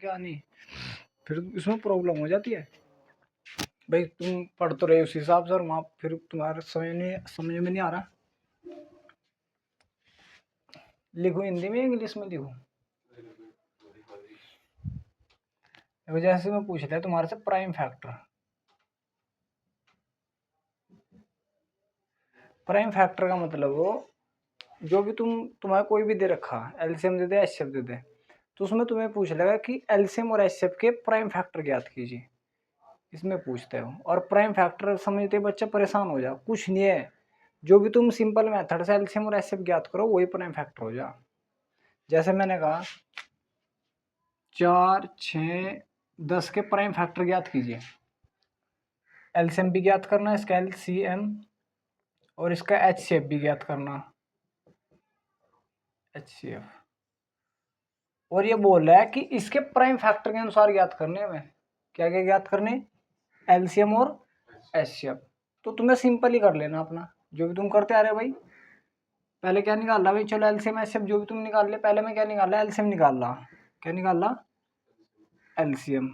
क्या नहीं, फिर इसमें प्रॉब्लम हो जाती है। भाई तुम पढ़ तो रहे उस हिसाब से, और वहाँ फिर तुम्हारे समझ में नहीं आ रहा। लिखो हिंदी में इंग्लिश में लिखो। वजह से मैं पूछ लिया तुम्हारे से प्राइम फैक्टर। प्राइम फैक्टर का मतलब वो जो भी तुम्हारा कोई भी दे रखा, एलसीएम दे दे एचसीएफ दे दे, तो उसमें तुम्हें पूछ लेगा कि एलसीएम और एचसीएफ के प्राइम फैक्टर ज्ञात कीजिए, इसमें पूछते हो। और प्राइम फैक्टर समझते बच्चा परेशान हो जा, कुछ नहीं है, जो भी तुम सिंपल मेथड से एलसीएम और एचसीएफ ज्ञात करो वही प्राइम फैक्टर हो जा। जैसे मैंने कहा 4, 6, 10 के प्राइम फैक्टर ज्ञात कीजिए। एलसीएम भी ज्ञात करना, इसका एलसीएम, और इसका एचसीएफ भी ज्ञात करना, एचसीएफ। और ये बोल रहा है कि इसके प्राइम फैक्टर के अनुसार ज्ञात करने में क्या क्या ज्ञात करने, एलसीएम और एचसीएफ। तो तुम्हें सिंपल ही कर लेना अपना, जो भी तुम करते आ रहे भाई। पहले क्या निकाल रहा भाई, चलो एलसीएम एचसीएफ जो भी तुम निकाल ले, पहले मैं क्या निकाल रहा, एलसीएम निकाल रहा। क्या निकाल रहा, एलसीएम।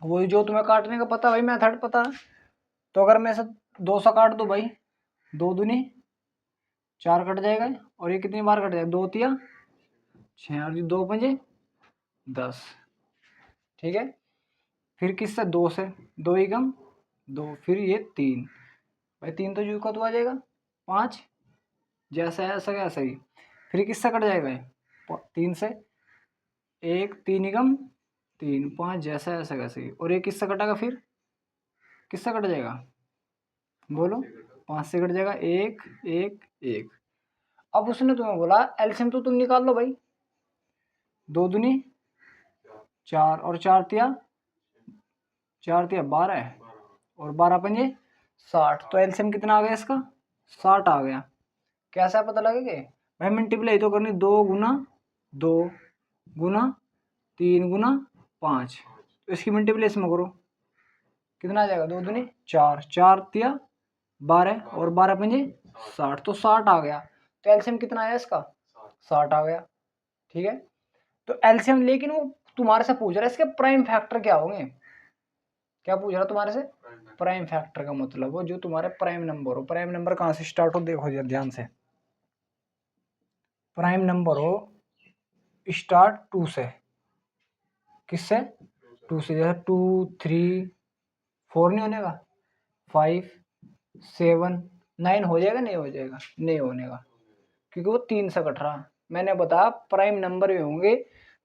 वही जो तुम्हें काटने का पता भाई, मेथड पता। तो अगर मैं सब 200 काट दो भाई, 2 दूनी 4 कट जाएगा, और ये कितनी बार कट जाएगा, 2 तिया 6, और 2 पंजे 10। ठीक है, फिर किससे, 2 से, 2 एकम 2, फिर ये 3 भाई, 3 तो जू का तो आ जाएगा, 5 जैसा है ऐसा कैसा ही। फिर किससे कट जाएगा, 3 से, 1 3 एकम 3, 5 जैसा है ऐसा कैसा ही। और ये किससे कटेगा, फिर किससे कट जाएगा, बोलो, 5 से कट जाएगा, 1 1 1। अब उसने तुम्हें बोला एलसीएम तो तुम निकाल लो भाई, 2 दूनी 4, और 4 तिया 12, और 12 पंजे 60। तो एलसीएम कितना आ गया इसका, 60 आ गया। कैसा पता लगेगा भाई, मल्टीप्लाई तो करनी, 2 गुना 2 गुना 3 गुना 5, तो इसकी मल्टीप्लाई में करो, कितना आ जाएगा, 2 दूनी 4, 4 तिया 12, और 12 पंजे 60, तो 60 आ गया। तो एलसीएम कितना आया इसका, 60 आ गया। ठीक है, तो एलसीएम, लेकिन वो तुम्हारे से पूछ रहा है इसके प्राइम फैक्टर क्या होंगे। क्या पूछ रहा है तुम्हारे से, प्राइम फैक्टर का मतलब वो जो तुम्हारे प्राइम नंबर हो। प्राइम नंबर कहाँ से स्टार्ट हो, देखो ध्यान से, प्राइम नंबर हो स्टार्ट 2 से, किससे, 2 से, जैसे 2 3 4 नहीं होने का, 5 7 9 हो जाएगा, नहीं हो जाएगा, नहीं होने का, क्योंकि वो 3 से कट रहा। मैंने बताया प्राइम नंबर भी होंगे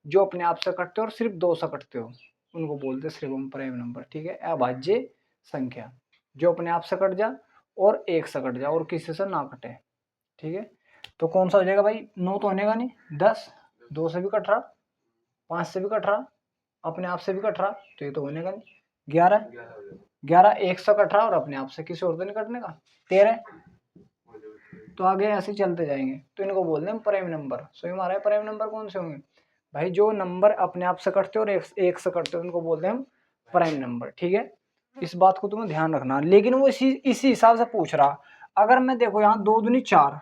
जो अपने आप से कटते हो और सिर्फ 2 से कटते हो, उनको बोलते सिर्फ हम प्राइम नंबर। ठीक है, अभाज्य संख्या जो अपने आप से कट जा और 1 से कट जा और किसी से ना कटे। ठीक है, तो कौन सा हो जाएगा भाई, 9 तो होने का नहीं, 10 2 से भी कट रहा, 5 से भी कट रहा, अपने आप से भी कट रहा, तो ये तो होने का नहीं। 11 1 से कट रहा और अपने आप से, किसी और से नहीं कटने का। 13, तो आगे ऐसे चलते जाएंगे, तो इनको बोलते हैं प्राइम नंबर। सो हमारा प्राइम नंबर कौन से होंगे भाई, जो नंबर अपने आप से कटते हो और एक से कटते हो, उनको बोलते हैं प्राइम नंबर। ठीक है, इस बात को तुम्हें ध्यान रखना। लेकिन वो इसी हिसाब से पूछ रहा। अगर मैं देखो यहाँ 2 दूनी 4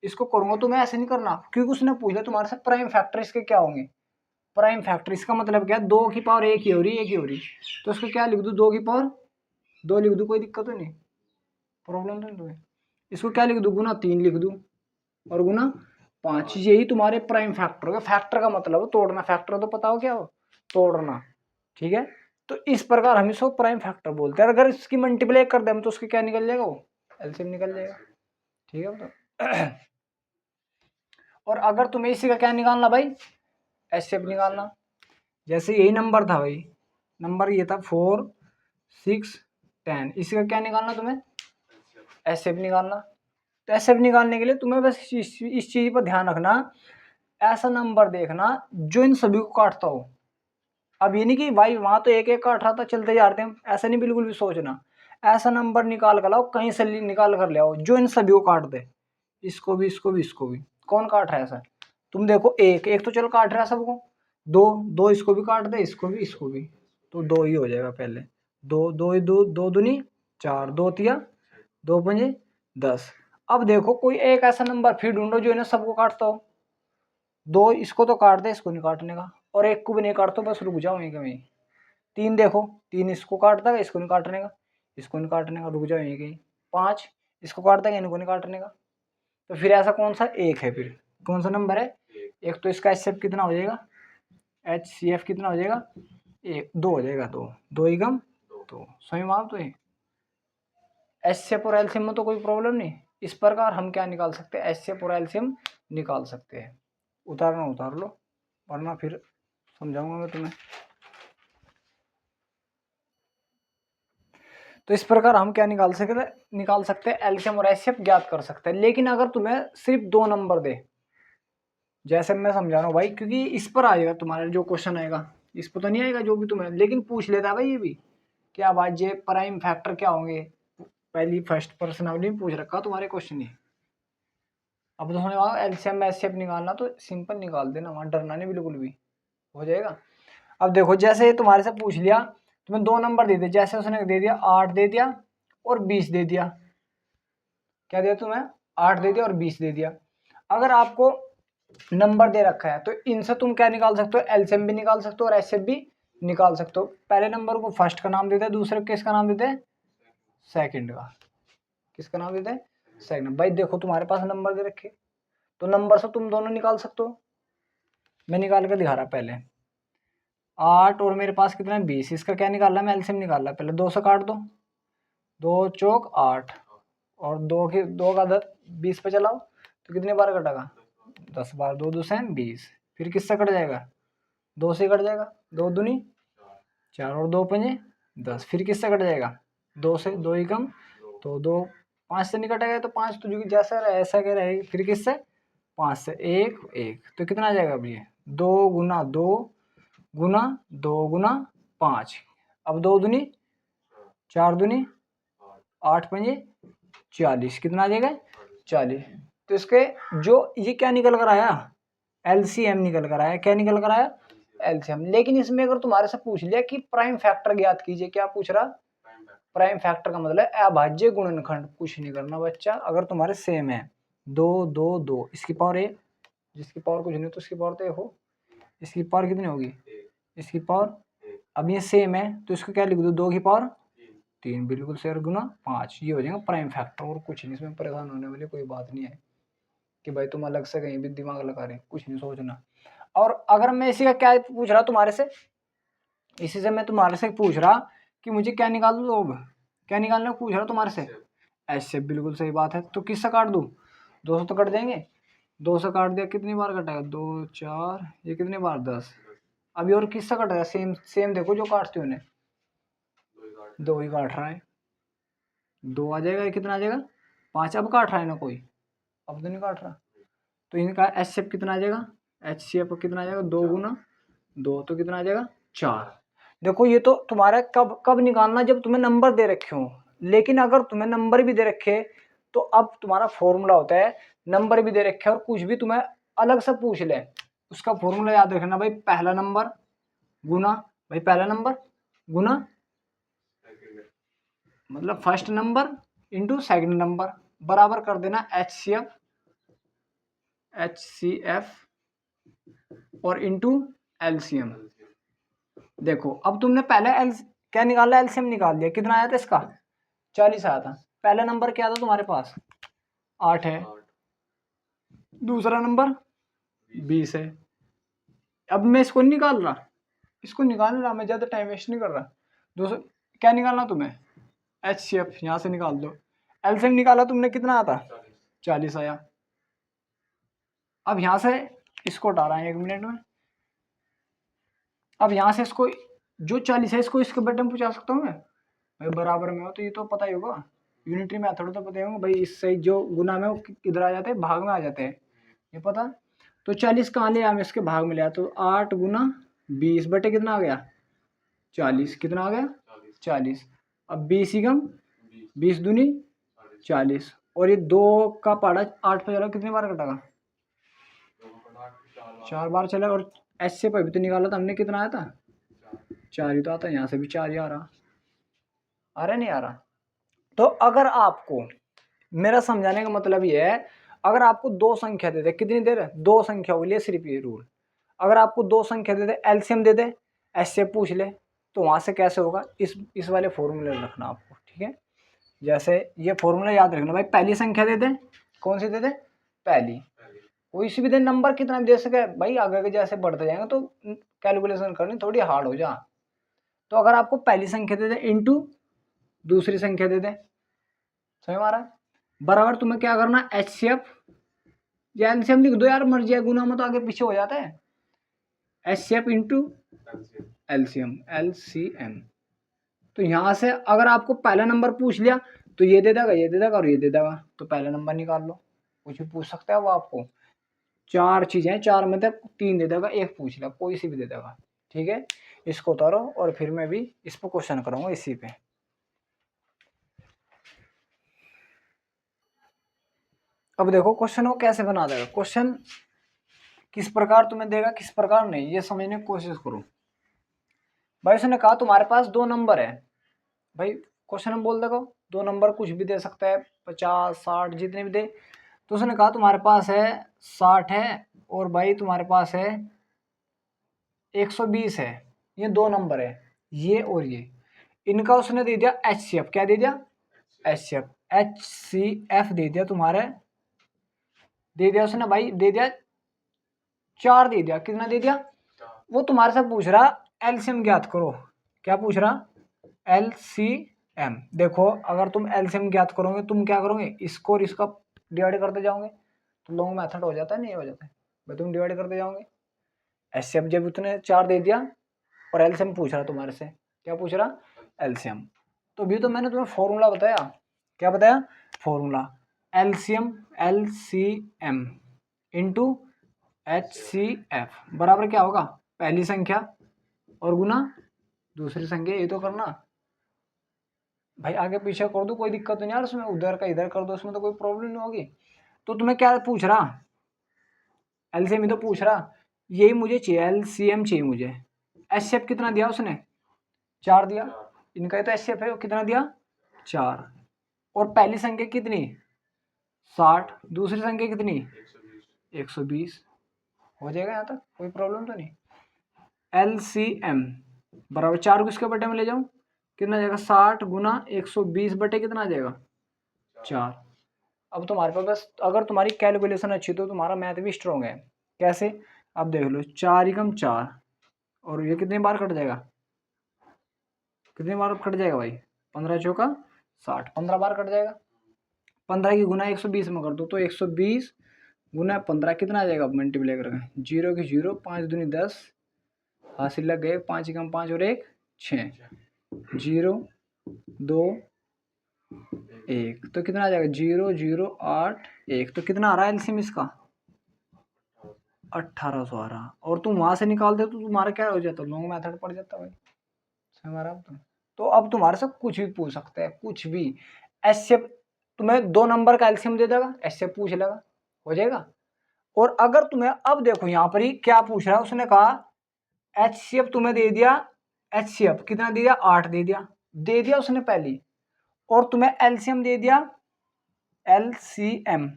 इसको करूंगा, तो मैं ऐसे नहीं करना, क्योंकि उसने पूछा तुम्हारे से प्राइम फैक्टर इसके क्या होंगे। प्राइम फैक्टर इसका मतलब क्या, 2 की पावर 1 ही हो रही, 1 ही हो रही, तो उसको क्या लिख दूँ, 2 की पावर 2 लिख दूँ, कोई दिक्कत तो नहीं, प्रॉब्लम तो नहीं तुम्हें। इसको क्या लिख दूँ, गुना 3 लिख दूँ, और गुना 5, यही तुम्हारे प्राइम फैक्टर हो। फैक्टर का मतलब है तोड़ना, फैक्टर तो पता हो क्या हो, तोड़ना। ठीक है, तो इस प्रकार हम इसको प्राइम फैक्टर बोलते हैं। अगर इसकी मल्टीप्लाई कर दें तो उसके क्या निकल जाएगा, वो एलसीएम निकल जाएगा। ठीक है, तो और अगर तुम्हें इसी का क्या निकालना भाई, एचसीएफ निकालना। जैसे यही नंबर था भाई, नंबर ये था 4 6 10, इसी का क्या निकालना तुम्हें, एचसीएफ निकालना। तो एचसीएफ निकालने के लिए तुम्हें बस इस चीज पर ध्यान रखना, ऐसा नंबर देखना जो इन सभी को काटता हो। अब ये नहीं कि भाई वहां तो एक एक काट रहा था चलते जा रहे हैं, ऐसा नहीं बिल्कुल भी सोचना। ऐसा नंबर निकाल कर लाओ, कहीं से निकाल कर ले आओ जो इन सभी को काट दे, इसको भी इसको भी इसको भी। कौन काट रहा है ऐसा, तुम देखो, एक एक तो चलो काट रहा है सबको, 2 2 इसको भी काट दे, इसको भी इसको भी, तो 2 ही हो जाएगा पहले। 2 2 2 दूनी 4, 2 तिया 2 पंजे 10। अब देखो कोई एक ऐसा नंबर फिर ढूंढो जो इन्हें सबको काटता हो, 2 इसको तो काट दे, इसको नहीं काटने का, और 1 को भी नहीं काट, तो बस रुक जाओ यहीं कहीं। 3 देखो, 3 इसको काट देगा, इसको नहीं काटने का, इसको नहीं काटने का, रुक जाओ यहीं कहीं। 5 इसको काट देगा, इनको नहीं काटने का। तो फिर ऐसा कौन सा 1 है, फिर कौन सा नंबर है? एक तो इसका HCF कितना हो जाएगा, HCF कितना हो जाएगा, 1 2 हो जाएगा, 2 2 ही कम 2, सही मान। तो HCF और एलसीएम में तो कोई प्रॉब्लम नहीं। इस प्रकार हम क्या निकाल सकते हैं, HCF और एलसीएम निकाल सकते हैं। उतारना उतार लो, वरना फिर समझाऊंगा मैं तुम्हें। तो इस प्रकार हम क्या निकाल सकते हैं, एलसीएम और एचसीएफ ज्ञात कर सकते हैं। लेकिन अगर तुम्हें सिर्फ 2 नंबर दे, जैसे मैं समझा रहा हूँ भाई, क्योंकि इस पर आएगा तुम्हारा जो क्वेश्चन आएगा, इस पर तो नहीं आएगा जो भी तुम्हें, लेकिन पूछ लेता है भाई ये भी, क्या बात, ये प्राइम फैक्टर क्या होंगे, पहली फर्स्ट पर्सनालिटी में पूछ रखा तुम्हारे क्वेश्चन ही। अब तो समझ एलसीएम एचसीएफ निकालना तो सिंपल निकाल देना, वहां डरना नहीं बिल्कुल भी, हो जाएगा। अब देखो, जैसे तुम्हारे से पूछ लिया, तुम्हें 2 नंबर दे दिए, जैसे उसने दे दिया 8 दे दिया और 20 दे दिया, क्या दिया तुम्हें, 8 दे दिया और 20 दे दिया। अगर आपको नंबर दे रखा है तो इनसे तुम क्या निकाल सकते हो, एलसीएम भी निकाल सकते हो और एचसीएफ भी निकाल सकते हो। पहले नंबर को फर्स्ट का नाम देते हैं, दूसरे को किसका नाम देते हैं, सेकंड का। किसका नाम देते हैं, सेकंड। भाई देखो तुम्हारे पास नंबर दे रखे, तो नंबर से तुम दोनों निकाल सकते हो। मैं निकाल के दिखा रहा पहले, 8 और मेरे पास कितना है 20, इसका क्या निकालना है, मैं एलसीएम निकालना। पहले 2 से काट दो, 2 चौक 8, और 2 का 10 20 पे चलाओ तो कितने बार कटेगा, 10 बार, 2 2 से 20। फिर किससे कट जाएगा, 2 से कट जाएगा, 2 दूनी 4 और 2 पंजे 10। फिर किससे कट जाएगा, 2 से, 2 ही कम, तो 2 5 से नहीं कटेगा, तो 5 तो जो जैसा रहे ऐसा क्या रहेगा। फिर किससे, 5 से 1 1, तो कितना आ जाएगा अब ये 2 गुना 2 गुना 2 गुना 5। अब 2 दूनी 4 दूनी 8 पंजे 40, कितना आ जाएगा 40। तो इसके जो ये क्या निकल कर आया, एलसीएम निकल कर आया। क्या निकल कर आया, एलसीएम। लेकिन इसमें अगर तुम्हारे से पूछ लिया कि प्राइम फैक्टर ज्ञात कीजिए, क्या पूछ रहा, प्राइम फैक्टर का मतलब अभाज्य गुणनखंड। कुछ नहीं करना बच्चा, अगर तुम्हारे सेम है 2 2 2, इसकी पावर 1, जिसकी पावर कुछ नहीं तो इसकी पावर तो 1 हो, इसकी पावर कितनी होगी, इसकी पावर, अब ये सेम है तो इसको क्या लिख दो, 2 की पावर 3, बिल्कुल से, और गुना 5, ये हो जाएगा प्राइम फैक्टर। और कुछ नहीं, इसमें परेशान होने वाली कोई बात नहीं है कि भाई तुम अलग से कहीं भी दिमाग लगा रहे, कुछ नहीं सोचना। और अगर मैं इसी का क्या पूछ रहा तुम्हारे से, इसी से मैं तुम्हारे से पूछ रहा कि मुझे क्या निकाल दो, अब क्या निकालने को पूछ रहा तुम्हारे से, ऐसे, बिल्कुल सही बात है। तो किससे काट दूं, 2 से तो कट देंगे, 2 से काट दिया, कितनी बार कटेगा, 2 4, ये कितनी बार 10। अभी और किससे कटेगा, सेम सेम देखो जो काटते उन्हें, 2 ही काट रहा है, 2 आ जाएगा, कितना आ जाएगा 5। अब काट रहा है ना कोई, अब तो नहीं काट रहा, तो इनका एचसीएफ कितना आ जाएगा, एचसीएफ कितना आ जाएगा, 2 गुना 2, तो कितना आ जाएगा 4। देखो ये तो तुम्हारा कब कब निकालना, जब तुम्हें नंबर दे रखे हो। लेकिन अगर तुम्हें नंबर भी दे रखे, तो अब तुम्हारा फॉर्मूला होता है, नंबर भी दे रखे और कुछ भी तुम्हें अलग से पूछ ले, उसका फॉर्मूला याद रखना भाई, पहला नंबर गुना, भाई पहला नंबर गुना, मतलब first number into second number, बराबर कर देना एचसीएफ और इंटू एलसीएम। देखो अब तुमने पहले क्या निकाला, एलसीएम निकाल दिया, कितना आया था इसका 40 आया था। पहला नंबर क्या था तुम्हारे पास 8 है, दूसरा नंबर 20 है। अब मैं इसको नहीं निकाल रहा, इसको निकाल रहा, मैं ज़्यादा टाइम वेस्ट नहीं कर रहा। दूसरा क्या निकालना तुम्हें, एचसीएफ, यहाँ से निकाल दो। एलसीएम निकाला तुमने, कितना आता 40 आया। अब यहाँ से इसको हटा रहा है 1 मिनट में। अब यहाँ से इसको जो 40 है इसको इसके बटन पूछा सकता हूँ मैं, भाई बराबर में हो तो ये तो पता ही होगा, यूनिटरी मेथड तो पता ही होगा भाई, इससे जो गुना में वो किधर आ जाते हैं, भाग में आ जाते हैं, ये पता। तो 40 कहाँ ले आया मैं, इसके भाग में लिया, तो 8 गुना 20 बटे कितना आ गया 40, कितना आ गया 40। अब 20 ही कम 20 दूनी 40, और ये 2 का पहाड़ा 8 पे चला, कितनी बार कटेगा 4 बार चला। और एस से भी तो निकाला था हमने, कितना आया था 4 ही तो आता है, यहाँ से भी 4 ही आ रहा नहीं आ रहा। तो अगर आपको, मेरा समझाने का मतलब ये है, अगर आपको दो संख्या दे दे, कितनी दे रहे, दो संख्या के लिए सिर्फ ये रूल, अगर आपको दो संख्या दे दे, एलसीएम दे दे, ऐसे पूछ ले, तो वहां से कैसे होगा, इस वाले फॉर्मूले रखना आपको, ठीक है। जैसे ये फॉर्मूला याद रखना भाई, पहली संख्या दे दे, कौन सी दे दे, पहली, कोई सी भी दे, नंबर कितना भी दे सके भाई, आगे के जैसे बढ़ते जाएंगे तो कैलकुलेशन करनी थोड़ी हार्ड हो जा। तो अगर आपको पहली संख्या दे दे इंटू दूसरी संख्या दे दे, समझ मारा, बराबर तुम्हें क्या करना, एचसीएफ या एलसीएम लिख दो यार, मर्जी है, गुना में तो आगे पीछे हो जाता है, एचसीएफ इंटू एलसीएम। तो यहां से अगर आपको पहला नंबर पूछ लिया तो ये दे देगा, ये दे देगा और ये दे देगा, तो पहला नंबर निकाल लो, कुछ भी पूछ सकता है वो आपको, चार चीजें, चार में से तीन दे देगा, एक पूछ लिया, कोई सी भी दे देगा, ठीक है। इसको उतारो और फिर मैं भी इस पर क्वेश्चन करूंगा इसी पे। अब देखो क्वेश्चन वो कैसे बना देगा, क्वेश्चन किस प्रकार तुम्हें देगा, किस प्रकार नहीं, ये समझने की कोशिश करो। भाई उसने कहा तुम्हारे पास दो नंबर है, भाई क्वेश्चन में बोल देगा दो नंबर कुछ भी दे सकता है, 50 60 जितने भी दे, तो उसने कहा तुम्हारे पास है 60 है और भाई तुम्हारे पास है 120 है, ये दो नंबर है, ये और ये, इनका उसने दे दिया एचसीएफ, क्या दे दिया, एचसीएफ, एचसीएफ दे दिया तुम्हारे, दे दिया उसने भाई, दे दिया चार, दे दिया, कितना दे दिया, वो तुम्हारे से पूछ रहा एलसीएम ज्ञात करो, क्या पूछ रहा, एलसीएम। देखो अगर तुम एलसीएम ज्ञात करोगे, तुम क्या करोगे, इसको और इसका डिवाइड करते जाओगे, तो लॉन्ग मेथड हो जाता है, नहीं हो जाता है भाई, तुम डिवाइड करते जाओगे, एचसीएफ जब उतने चार दे दिया और एलसीएम पूछ रहा तुम्हारे से, क्या पूछ रहा, एलसीएम। तो भी तो मैंने तुम्हें फॉर्मूला बताया, क्या बताया, formula, LCM, LCM into HCF बराबर क्या होगा, पहली संख्या और गुना दूसरी संख्या, ये तो करना भाई, आगे पीछे कर दो कोई दिक्कत नहीं यार उसमें, उधर का इधर कर दो, उसमें तो कोई प्रॉब्लम नहीं होगी। तो तुम्हें क्या पूछ रहा, एलसीएम ही तो पूछ रहा, यही मुझे चाहिए, एलसीएम चाहिए मुझे। एचसीएफ कितना दिया उसने, चार दिया, इनका ही तो एचसीएफ है, कितना दिया, चार, और पहली संख्या कितनी, 60, दूसरी संख्या कितनी, 120, हो जाएगा यहाँ तक, कोई प्रॉब्लम तो नहीं। एलसीएम बराबर चार को इसके बटे में ले जाऊं, कितना जाएगा, 60 गुना 120 बटे कितना आ जाएगा, चार। अब तुम्हारे पास बस, अगर तुम्हारी कैलकुलेशन अच्छी तो तुम्हारा मैथ भी स्ट्रॉन्ग है, कैसे, अब देख लो, चार एकम चार, और ये कितनी बार कट जाएगा, कितनी बार कट जाएगा भाई, 15 चौका 60, 15 बार कट जाएगा, 15 की गुना 120 में कर दो, तो 120 गुना 15 कितना आ जाएगा, मल्टीप्लाई करके, जीरो की जीरो, 5 दूनी 10, हासिल लग गए, 5 एकम 5 और 1 6, 0 2 1, तो कितना आ जाएगा, 0 0 8 1, तो कितना आ रहा है एलसीएम इसका, 1800 आ रहा, और तुम वहां से निकालते तो तुम्हारा क्या हो जाता, लॉन्ग मेथड पड़ जाता भाई, हमारा। तो अब तुम्हारे से कुछ भी पूछ सकते हैं, कुछ भी, एचसीएफ तुम्हें दो नंबर का एलसीएम दे देगा, एचसीएफ पूछ लेगा, हो जाएगा। और अगर तुम्हें, अब देखो यहाँ पर ही क्या पूछ रहा है, उसने कहा एचसीएफ तुम्हें दे दिया, एचसीएफ कितना दे दिया, 8 दे दिया उसने पहली, और तुम्हें एलसीएम दे दिया, एलसीएम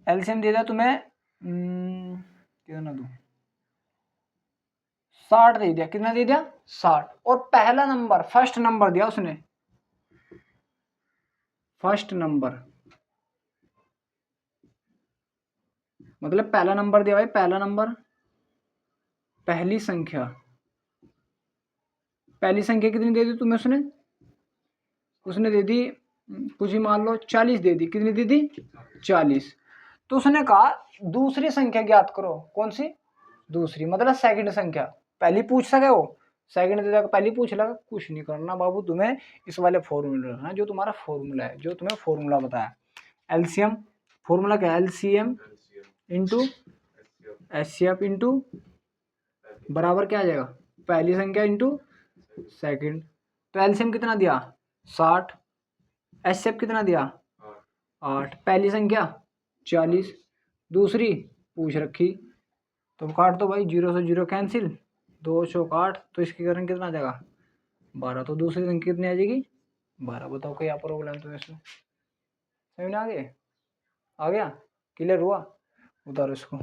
एलसीएम दे दिया तुम्हें, कितना दूं, 60 दे दिया, कितना दे दिया, 60, और पहला नंबर, फर्स्ट नंबर दिया उसने, फर्स्ट नंबर मतलब पहला नंबर दिया भाई, पहला नंबर, पहली संख्या, पहली संख्या कितनी दे दी तुम्हें उसने, उसने दे दी कुछ ही मान लो 40 दे दी, कितनी दे दी, 40। तो उसने कहा दूसरी संख्या ज्ञात करो, कौन सी, दूसरी मतलब सेकंड संख्या, पहली पूछ सके वो, सेकंड दे देगा, पहली पूछ लगा, कुछ नहीं करना बाबू, तुम्हें इस वाले फॉर्मूले रखना, जो तुम्हारा फॉर्मूला है, जो तुम्हें फॉर्मूला बताया, एलसीएम, फॉर्मूला क्या है, एलसीएम इंटू एचसीएफ इंटू बराबर क्या आ जाएगा, पहली संख्या इंटू सेकंड, तो एलसीएम कितना दिया, 60, एचसीएफ कितना दिया, 8, पहली संख्या 40, दूसरी पूछ रखी, तो काट दो भाई, 0 से 0 कैंसिल, 2 चौक 8, तो इसके कारण कितना आ जाएगा, 12, तो दूसरी संख्या कितनी आ जाएगी, 12। बताओ क्या प्रॉब्लम तो इसमें, समझ में आ गए। आ गया, क्लियर हुआ, उतारो इसको।